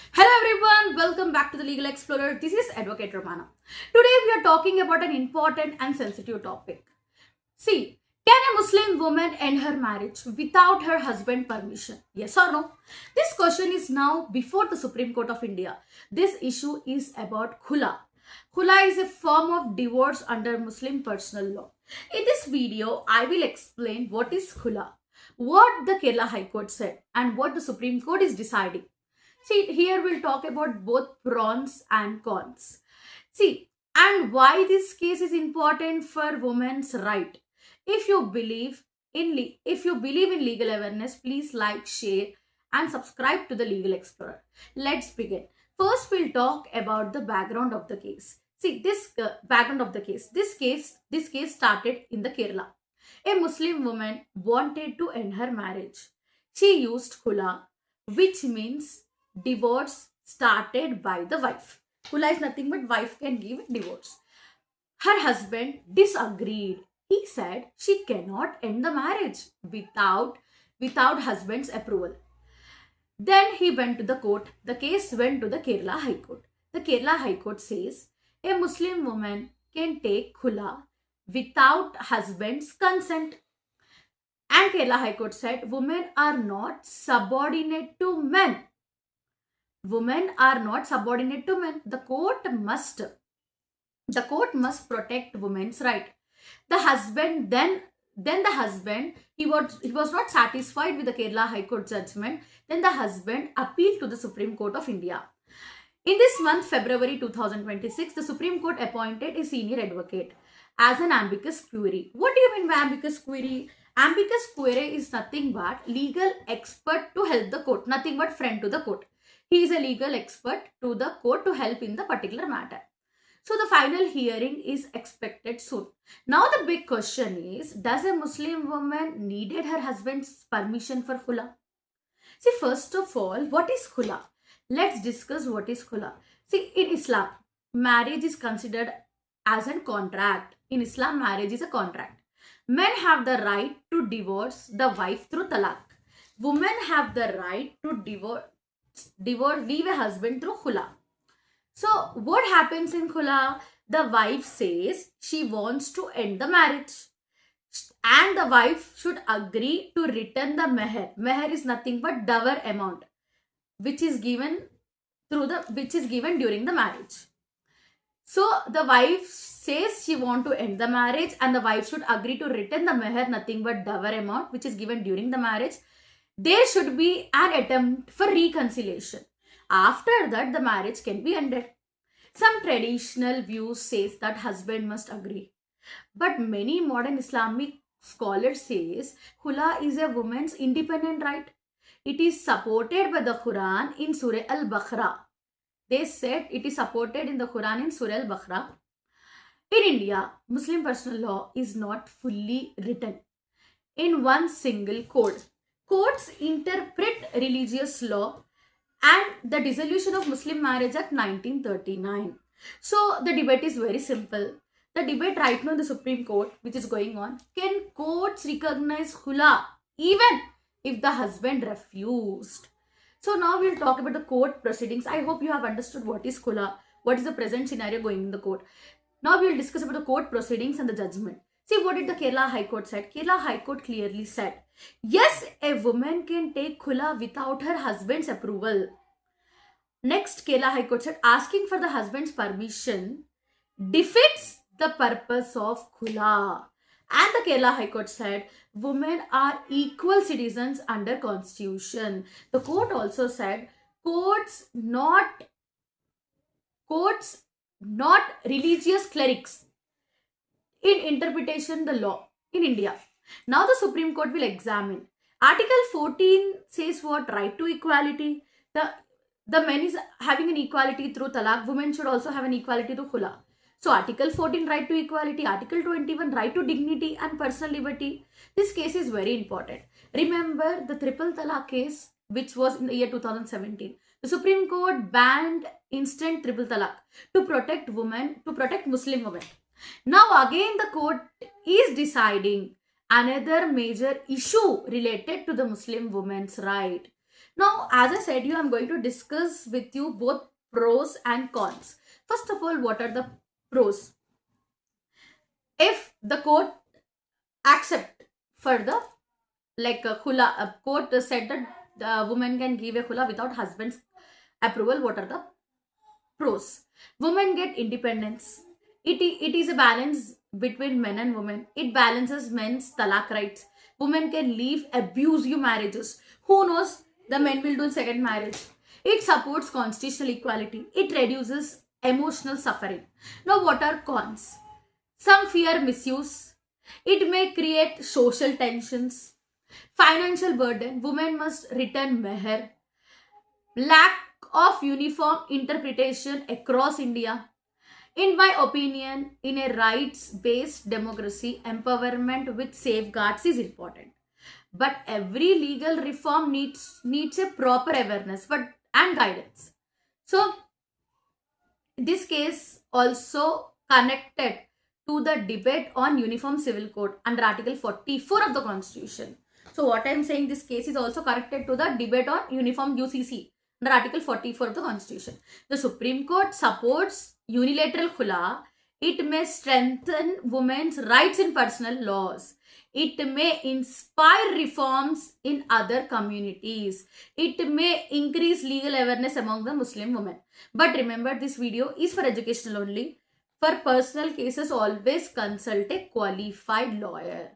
Hello everyone, welcome back to the Legal Explorer. This is Advocate Romana. Today we are talking about an important and sensitive topic. See, can a Muslim woman end her marriage without her husband's permission? Yes or no? This question is now before the Supreme Court of India. This issue is about khula. Khula is a form of divorce under Muslim personal law. In this video, I will explain what is khula, what the Kerala High Court said, and what the Supreme Court is deciding. See, here we'll talk about both pros and cons. See, and why this case is important for women's right. If you believe in legal awareness, please like, share, and subscribe to the Legal Explorer. Let's begin. First, we'll talk about the background of the case. See, this background of the case. This case started in the Kerala. A Muslim woman wanted to end her marriage. She used khula, which means divorce started by the wife. Khula is nothing but wife can give divorce. Her husband disagreed. He said she cannot end the marriage without husband's approval. Then he went to the court. The case went to the Kerala High Court. The Kerala High Court says a Muslim woman can take khula without husband's consent. And Kerala High Court said women are not subordinate to men. Women are not subordinate to men. The court must protect women's right. The husband he was not satisfied with the Kerala High Court judgment. Then the husband appealed to the Supreme Court of India. In this month, February 2026, the Supreme Court appointed a senior advocate as an amicus curiae. What do you mean by amicus curiae? Amicus curiae is nothing but legal expert to help the court, nothing but friend to the court. He is a legal expert to the court to help in the particular matter. So the final hearing is expected soon. Now the big question is, does a Muslim woman needed her husband's permission for khula? See, first of all, what is khula? Let's discuss what is khula. See, in Islam, marriage is considered as a contract. In Islam, marriage is a contract. Men have the right to divorce the wife through talaq. Women have the right to leave a husband through khula. So what happens in khula? The wife says she wants to end the marriage, and the wife should agree to return the meher. Meher is nothing but dower amount, which is given during the marriage. So the wife says she want to end the marriage, and the wife should agree to return the meher, nothing but dower amount, which is given during the marriage. There should be an attempt for reconciliation. After that, the marriage can be ended. Some traditional views says that husband must agree. But many modern Islamic scholars says khula is a woman's independent right. It is supported by the Quran in Surah Al-Baqarah. They said it is supported in the Quran in Surah Al-Baqarah. In India, Muslim personal law is not fully written in one single code. Courts interpret religious law and the Dissolution of Muslim Marriage Act 1939. So the debate is very simple. The debate right now in the Supreme Court, which is going on, can courts recognize khula even if the husband refused? So now we'll talk about the court proceedings. I hope you have understood what is khula, what is the present scenario going in the court. Now we'll discuss about the court proceedings and the judgment. See, what did the Kerala High Court said? Kerala High Court clearly said, yes, a woman can take khula without her husband's approval. Next, Kerala High Court said, asking for the husband's permission defeats the purpose of khula. And the Kerala High Court said, women are equal citizens under constitution. The court also said, courts not religious clerics in interpretation the law in India. Now the Supreme Court will examine. Article 14 says what? Right to equality. The men is having an equality through talaq. Women should also have an equality through khula. So Article 14, right to equality. Article 21, right to dignity and personal liberty. This case is very important. Remember the triple talaq case, which was in the year 2017. The Supreme Court banned instant triple talaq to protect Muslim women. Now again the court is deciding another major issue related to the Muslim women's right. Now, as I said you, I'm going to discuss with you both pros and cons. First of all, what are the pros? If the court accept for the, like a khula, a court said that the woman can give a khula without husband's approval, what are the pros? Women get independence. It is a balance between men and women. It balances men's talak rights. Women can leave abusive marriages. Who knows, the men will do second marriage. It supports constitutional equality. It reduces emotional suffering. Now, what are cons? Some fear misuse. It may create social tensions. Financial burden. Women must return meher. Lack of uniform interpretation across India. In my opinion, in a rights-based democracy, empowerment with safeguards is important. But every legal reform needs a proper awareness and guidance. So this case also connected to the debate on Uniform Civil Code under Article 44 of the Constitution. So what I am saying, this case is also connected to the debate on Uniform UCC under Article 44 of the Constitution. The Supreme Court supports unilateral khula. It may strengthen women's rights in personal laws. It may inspire reforms in other communities. It may increase legal awareness among the Muslim women. But remember, this video is for educational only. For personal cases, always consult a qualified lawyer.